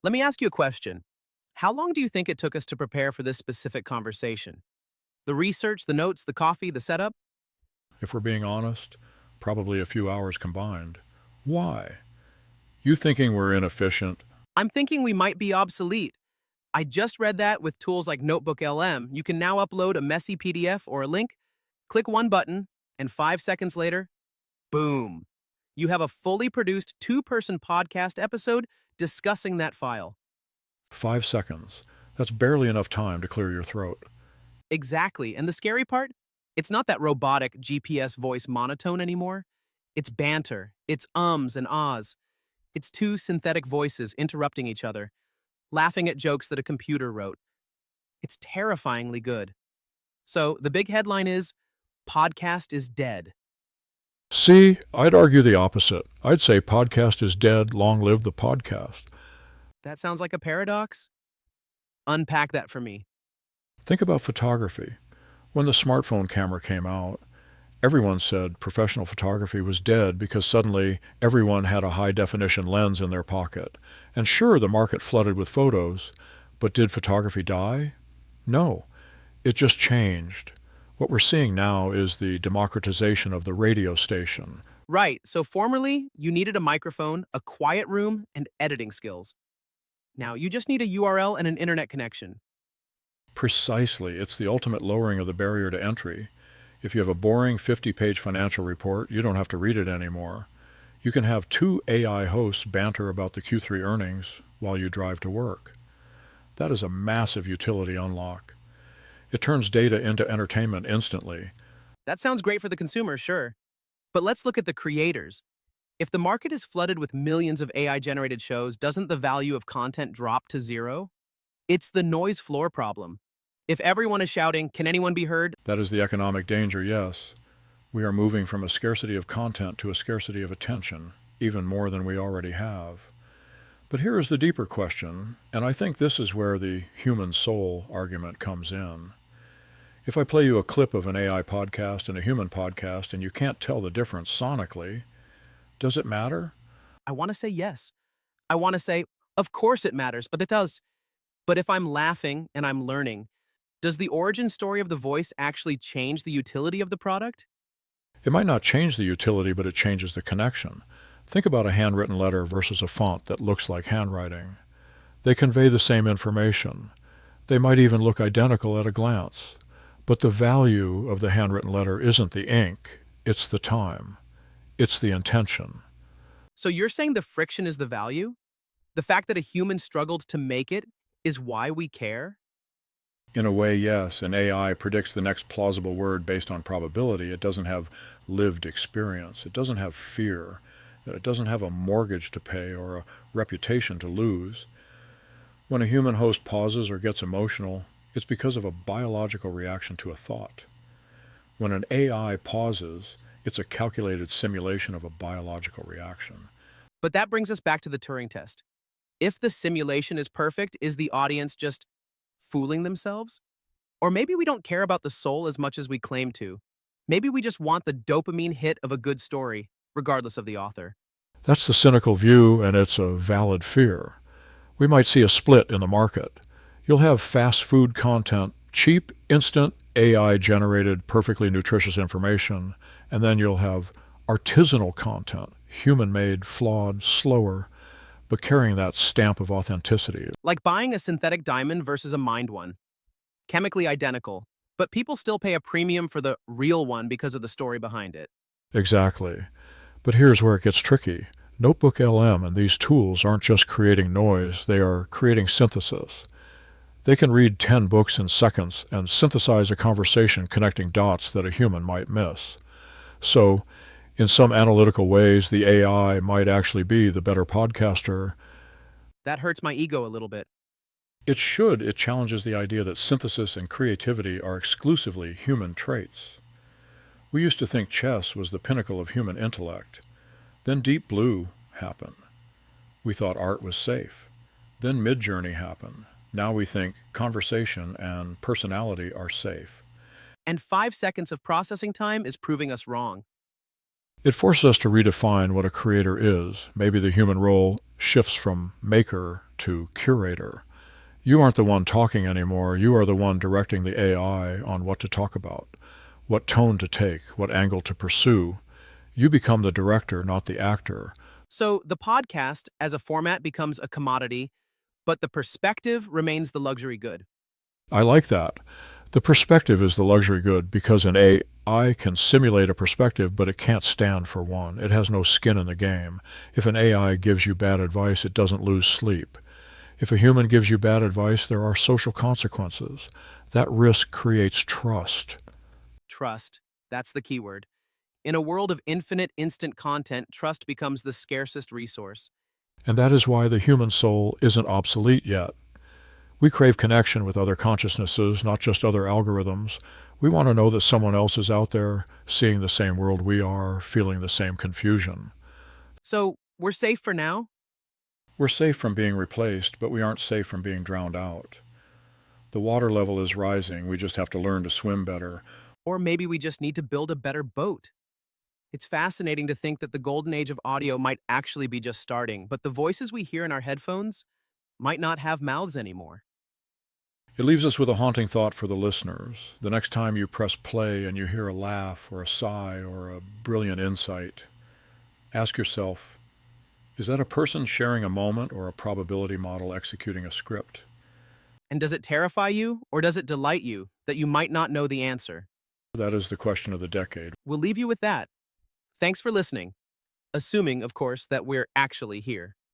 Let me ask you a question. How long do you think it took us to prepare for this specific conversation? The research, the notes, the coffee, the setup? If we're being honest, probably a few hours combined. Why? You thinking we're inefficient? I'm thinking we might be obsolete. I just read that with tools like Notebook LM, you can now upload a messy PDF or a link, click one button, and 5 seconds later, boom, you have a fully produced two-person podcast episode discussing that file. 5 seconds. That's barely enough time to clear your throat. Exactly. And the scary part? It's not that robotic GPS voice monotone anymore. It's banter. It's ums and ahs. It's two synthetic voices interrupting each other, laughing at jokes that a computer wrote. It's terrifyingly good. So the big headline is podcast is dead. See, I'd argue the opposite. I'd say podcast is dead, long live the podcast. That sounds like a paradox? Unpack that for me. Think about photography. When the smartphone camera came out, everyone said professional photography was dead because suddenly everyone had a high-definition lens in their pocket. And sure, the market flooded with photos, but did photography die? No, it just changed. What we're seeing now is the democratization of the radio station. Right, so formerly, you needed a microphone, a quiet room, and editing skills. Now, you just need a URL and an internet connection. Precisely, it's the ultimate lowering of the barrier to entry. If you have a boring 50-page financial report, you don't have to read it anymore. You can have two AI hosts banter about the Q3 earnings while you drive to work. That is a massive utility unlock. It turns data into entertainment instantly. That sounds great for the consumer, sure. But let's look at the creators. If the market is flooded with millions of AI-generated shows, doesn't the value of content drop to zero? It's the noise floor problem. If everyone is shouting, can anyone be heard? That is the economic danger, yes. We are moving from a scarcity of content to a scarcity of attention, even more than we already have. But here is the deeper question, and I think this is where the human soul argument comes in. If I play you a clip of an AI podcast and a human podcast and you can't tell the difference sonically, does it matter? I want to say yes. I want to say, of course it matters, but it does. But if I'm laughing and I'm learning, does the origin story of the voice actually change the utility of the product? It might not change the utility, but it changes the connection. Think about a handwritten letter versus a font that looks like handwriting. They convey the same information. They might even look identical at a glance. But the value of the handwritten letter isn't the ink, it's the time. It's the intention. So you're saying the friction is the value? The fact that a human struggled to make it is why we care? In a way, yes, an AI predicts the next plausible word based on probability. It doesn't have lived experience. It doesn't have fear. It doesn't have a mortgage to pay or a reputation to lose. When a human host pauses or gets emotional, it's because of a biological reaction to a thought. When an AI pauses, it's a calculated simulation of a biological reaction. But that brings us back to the Turing test. If the simulation is perfect, is the audience just fooling themselves? Or maybe we don't care about the soul as much as we claim to. Maybe we just want the dopamine hit of a good story, regardless of the author. That's the cynical view, and it's a valid fear. We might see a split in the market. You'll have fast food content, cheap, instant, AI-generated, perfectly nutritious information, and then you'll have artisanal content, human-made, flawed, slower, but carrying that stamp of authenticity. Like buying a synthetic diamond versus a mined one. Chemically identical, but people still pay a premium for the real one because of the story behind it. Exactly. But here's where it gets tricky. Notebook LM and these tools aren't just creating noise, they are creating synthesis. They can read 10 books in seconds and synthesize a conversation connecting dots that a human might miss. So, in some analytical ways, the AI might actually be the better podcaster. That hurts my ego a little bit. It should. It challenges the idea that synthesis and creativity are exclusively human traits. We used to think chess was the pinnacle of human intellect. Then Deep Blue happened. We thought art was safe. Then Midjourney happened. Now we think conversation and personality are safe. And 5 seconds of processing time is proving us wrong. It forces us to redefine what a creator is. Maybe the human role shifts from maker to curator. You aren't the one talking anymore. You are the one directing the AI on what to talk about, what tone to take, what angle to pursue. You become the director, not the actor. So the podcast as a format becomes a commodity, but the perspective remains the luxury good. I like that. The perspective is the luxury good because an AI can simulate a perspective, but it can't stand for one. It has no skin in the game. If an AI gives you bad advice, it doesn't lose sleep. If a human gives you bad advice, there are social consequences. That risk creates trust. Trust. That's the keyword. In a world of infinite instant content, trust becomes the scarcest resource. And that is why the human soul isn't obsolete yet. We crave connection with other consciousnesses, not just other algorithms. We want to know that someone else is out there, seeing the same world we are, feeling the same confusion. So we're safe for now? We're safe from being replaced, but we aren't safe from being drowned out. The water level is rising. We just have to learn to swim better. Or maybe we just need to build a better boat. It's fascinating to think that the golden age of audio might actually be just starting, but the voices we hear in our headphones might not have mouths anymore. It leaves us with a haunting thought for the listeners. The next time you press play and you hear a laugh or a sigh or a brilliant insight, ask yourself, is that a person sharing a moment or a probability model executing a script? And does it terrify you or does it delight you that you might not know the answer? That is the question of the decade. We'll leave you with that. Thanks for listening, assuming, of course, that we're actually here.